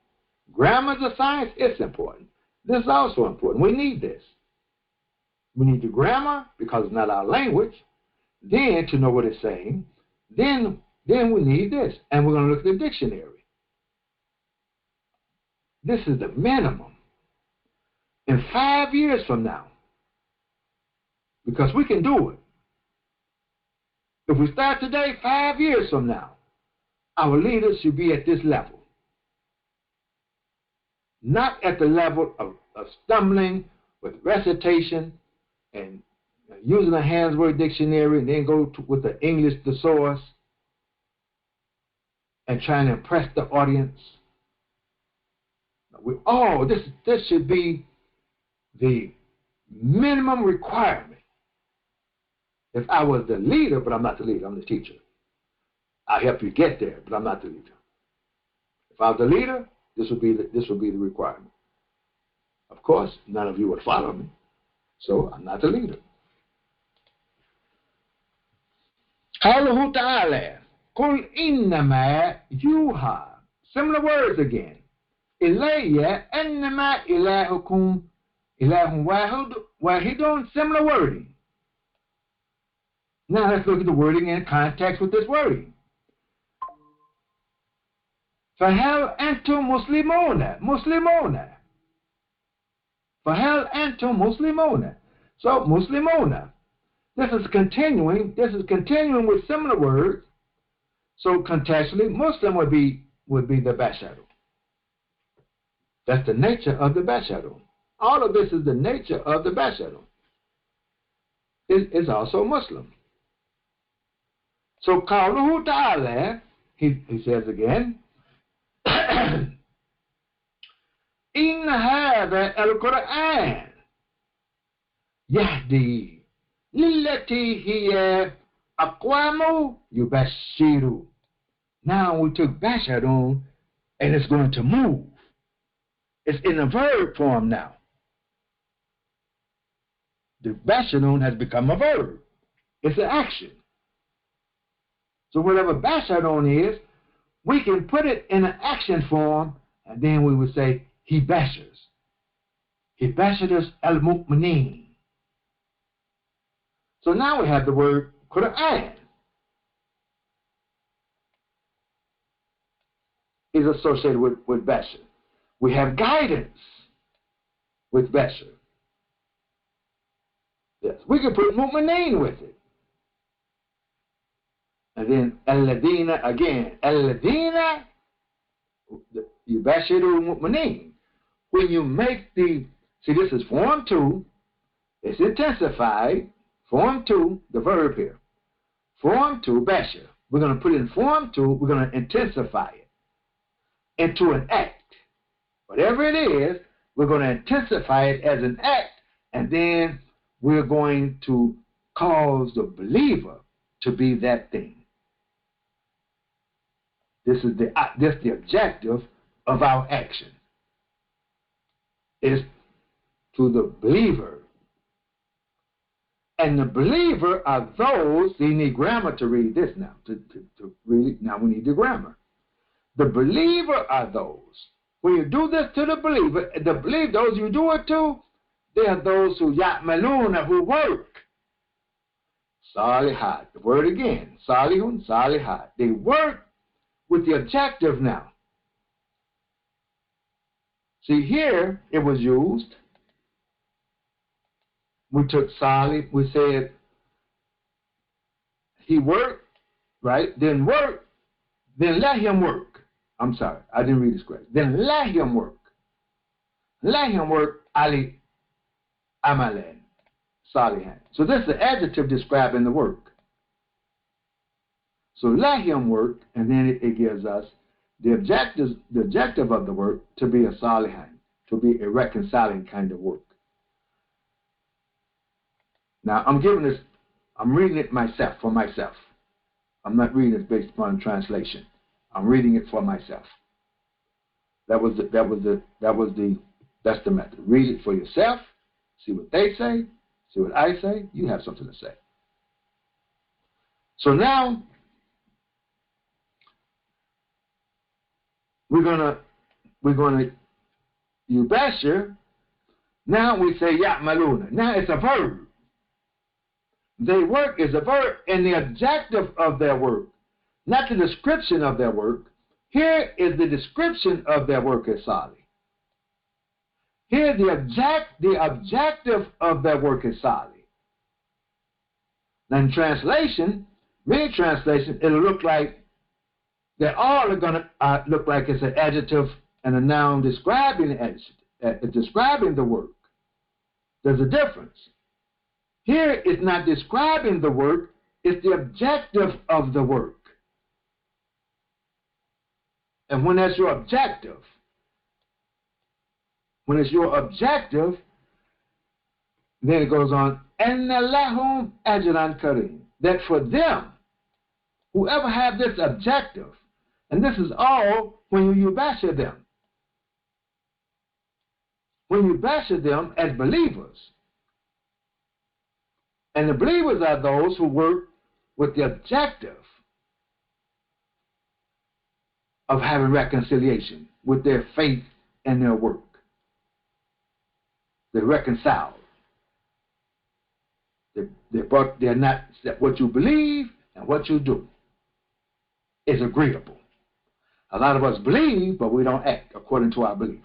Grammar's a science, it's important. This is also important. We need this. We need the grammar because it's not our language. Then to know what it's saying. Then we need this. And we're going to look at the dictionary. This is the minimum. In 5 years from now, because we can do it. If we start today, 5 years from now, our leaders should be at this level. Not at the level of stumbling with recitation and using a Hand's Word Dictionary and then go with the English thesaurus and trying to impress the audience. This should be the minimum requirement. If I was the leader, but I'm not the leader, I'm the teacher. I'll help you get there, but I'm not the leader. If I was the leader, this would be the requirement. Of course, none of you would follow me, so I'm not the leader. Qawluhu ta'ala, Qul innama yuha. Similar words again. Ilayya annama ilahukum ilahun wahidun. Similar wording. Now let's look at the wording in context with this wording. فهل أنتم مسلمون. فهل أنتم مسلمون. So مسلمون. This is continuing with similar words. So contextually, Muslim would be the bashadu. That's the nature of the bashadu. All of this is the nature of the bashadu. It's also Muslim. So qawluhu ta'ala, he says again, إن هذا القرآن يهدي للتي هي أقوام يبشر. Now we took bashadun and it's going to move. It's in a verb form now. The bashadun has become a verb. It's an action. So whatever bashadun is, we can put it in an action form, and then we would say, he bashers. He bashers al-mu'mineen. So now we have the word Qur'an. Is associated with bashar. We have guidance with bashar. Yes, we can put mu'mineen with it. And then al-ladina again. Al-ladina yubashiru mu'mineen. When you make see, this is form 2. It's intensified. Form 2, the verb here. Form 2, bashar. We're going to put in form 2, we're going to intensify it into an act. Whatever it is, we're going to intensify it as an act, and then we're going to cause the believer to be that thing. This is the objective of our action. Is to the believer. And the believer are those, you need grammar to read this now. To read it, now we need the grammar. The believer are those. When you do this to the believer, those you do it to, they are those who ya'maluna, who work. Salihat, the word again. Salihun, salihat. They work with the objective now. See, here it was used. We took Salih, we said he worked, right? Then work, then let him work. I'm sorry, I didn't read this correct. Then let him work. Let him work, Ali Amalan, Salihan. So this is the adjective describing the work. So let him work, and then it gives us the objective of the work to be a Salihan, to be a reconciling kind of work. Now I'm reading it myself, for myself. I'm not reading it based upon translation. I'm reading it for myself. That's the method. Read it for yourself, see what they say, see what I say, you have something to say. So now we're gonna yubashir. Now we say ya'maluna. Now it's a verb. They work is a verb, and the objective of their work, not the description of their work. Here is the description of their work as Salih. Here the objective of their work is Salih. Now in translation, many translations, it'll look like they all are going to look like it's an adjective and a noun describing the work. There's a difference. Here it's not describing the work, it's the objective of the work. And when that's your objective, then it goes on, Anna lahum ajran kareem, that for them, whoever have this objective, and this is all when you bashar them. When you bashar them as believers. And the believers are those who work with the objective of having reconciliation with their faith and their work. They're reconciled. They're not, what you believe and what you do is agreeable. A lot of us believe, but we don't act according to our belief.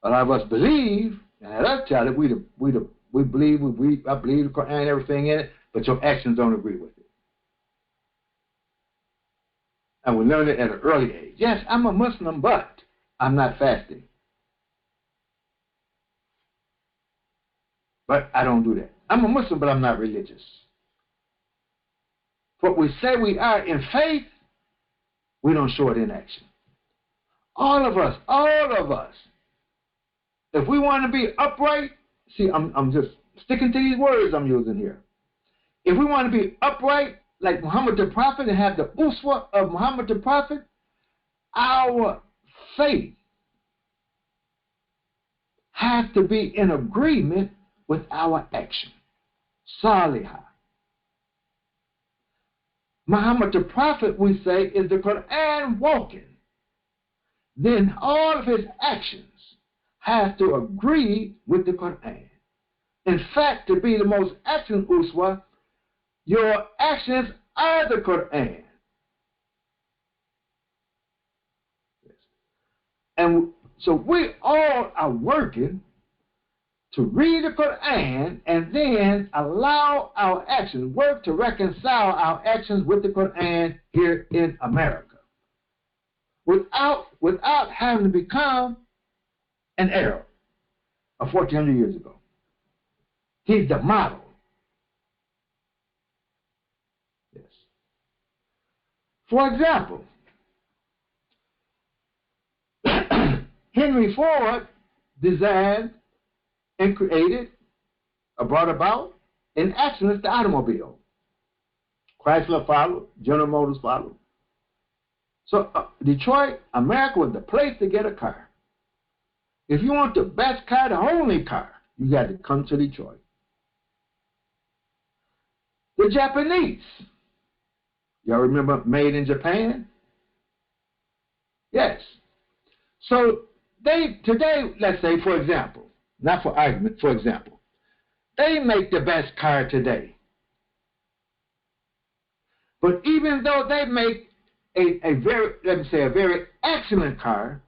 A lot of us believe, and at us tell it, we believe, I believe the Quran, everything in it, but your actions don't agree with it. And we learn it at an early age. Yes, I'm a Muslim, but I'm not fasting. But I don't do that. I'm a Muslim, but I'm not religious. What we say we are in faith, we don't show it in action. All of us, if we want to be upright, see, I'm just sticking to these words I'm using here. If we want to be upright, like Muhammad the Prophet, and have the uswa of Muhammad the Prophet, our faith has to be in agreement with our action. Salihah. Muhammad the Prophet, we say, is the Qur'an walking. Then all of his actions have to agree with the Qur'an. In fact, to be the most action uswa, your actions are the Qur'an. And so we all are working to read the Qur'an and then allow our actions, work to reconcile our actions with the Qur'an here in America. Without having to become an Arab of 1,400 years ago. He's the model. Yes. For example, Henry Ford designed and created or brought about in excellence the automobile. Chrysler followed, General Motors followed. So Detroit, America was the place to get a car. If you want the best car, the only car, you got to come to Detroit. The Japanese, y'all remember Made in Japan? Yes. So today, let's say, for example, not for argument, for example, they make the best car today. But even though they make a very excellent car,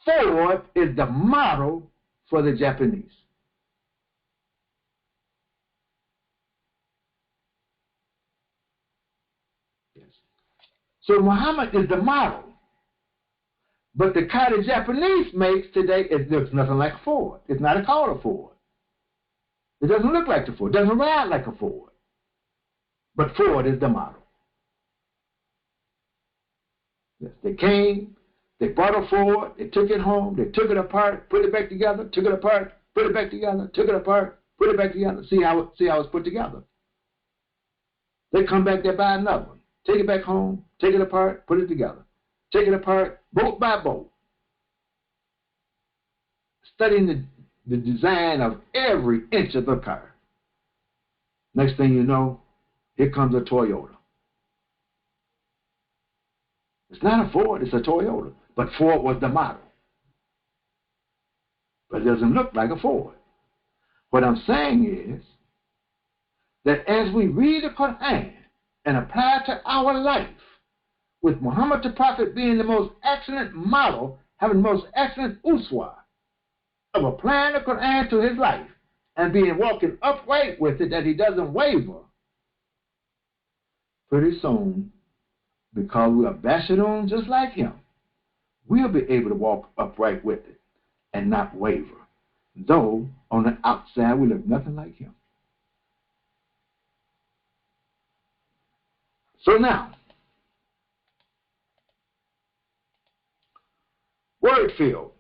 Ford is the model for the Japanese. Yes. So Muhammad is the model. But the car the Japanese makes today, it looks nothing like a Ford. It's not called a Ford. It doesn't look like the Ford. It doesn't ride like a Ford. But Ford is the model. Yes, they came, they bought a Ford, they took it home, they took it apart, put it back together, took it apart, put it back together, took it apart, put it back together. See how it's put together. They come back, they buy another one. Take it back home, take it apart, put it together. Take it apart, bolt by bolt. Studying the design of every inch of the car. Next thing you know, here comes a Toyota. It's not a Ford, it's a Toyota. But Ford was the model. But it doesn't look like a Ford. What I'm saying is that as we read the Quran and apply it to our life, with Muhammad the Prophet being the most excellent model, having the most excellent uswa of applying the Quran to his life and being walking upright with it, that he doesn't waver, pretty soon, because we are Bashirun just like him, we'll be able to walk upright with it and not waver, though on the outside we look nothing like him. So now, word field.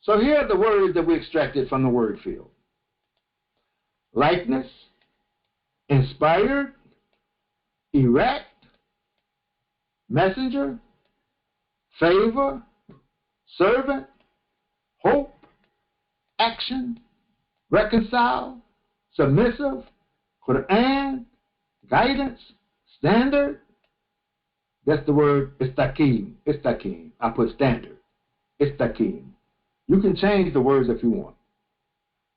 So here are the words that we extracted from the word field. Likeness, inspired, erect, messenger, favor, servant, hope, action, reconcile, submissive, Qur'an, guidance, standard. That's the word istaqim. Istaqim. I put standard. Istaqim. You can change the words if you want.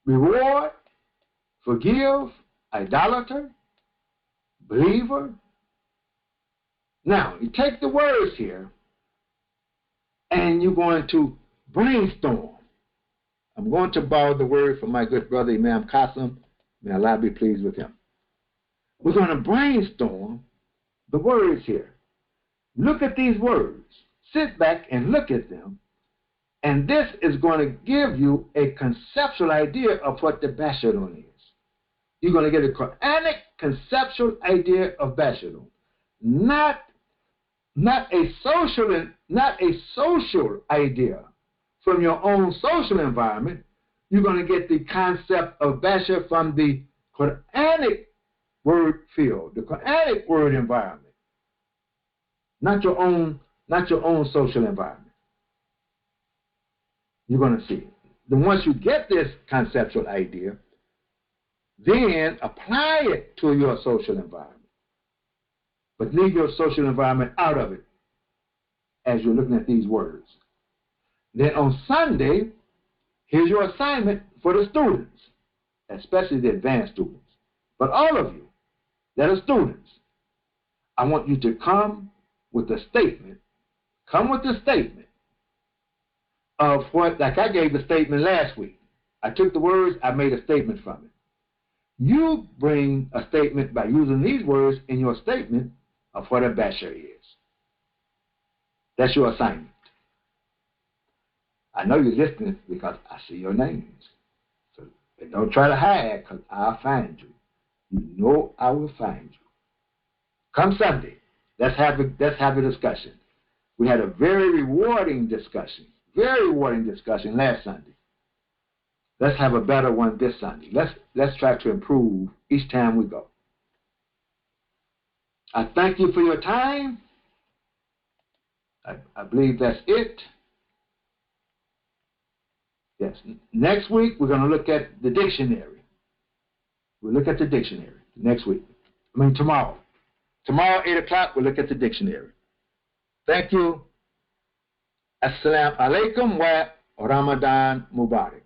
Reward, forgive, idolater, believer, Now, you take the words here, and you're going to brainstorm. I'm going to borrow the word from my good brother, Imam Qasim. May Allah be pleased with him. We're going to brainstorm the words here. Look at these words. Sit back and look at them. And this is going to give you a conceptual idea of what the Bashirun is. You're going to get a Qur'anic conceptual idea of Bashirun. Not a social idea from your own social environment. You're going to get the concept of Bashar from the Qur'anic word field, the Qur'anic word environment, not your own social environment. You're going to see. Then once you get this conceptual idea, then apply it to your social environment. But leave your social environment out of it as you're looking at these words. Then on Sunday, here's your assignment for the students, especially the advanced students. But all of you that are students, I want you to come with a statement. Come with a statement of what, like I gave the statement last week. I took the words, I made a statement from it. You bring a statement by using these words in your statement of what a Bashar is. That's your assignment. I know you're listening because I see your names. So don't try to hide because I'll find you. You know I will find you. Come Sunday, let's have a discussion. We had a very rewarding discussion last Sunday. Let's have a better one this Sunday. Let's try to improve each time we go. I thank you for your time. I believe that's it. Yes. Next week, we're going to look at the dictionary. We'll look at the dictionary next week. Tomorrow. Tomorrow, 8 o'clock, we'll look at the dictionary. Thank you. Assalamu alaikum wa Ramadan Mubarak.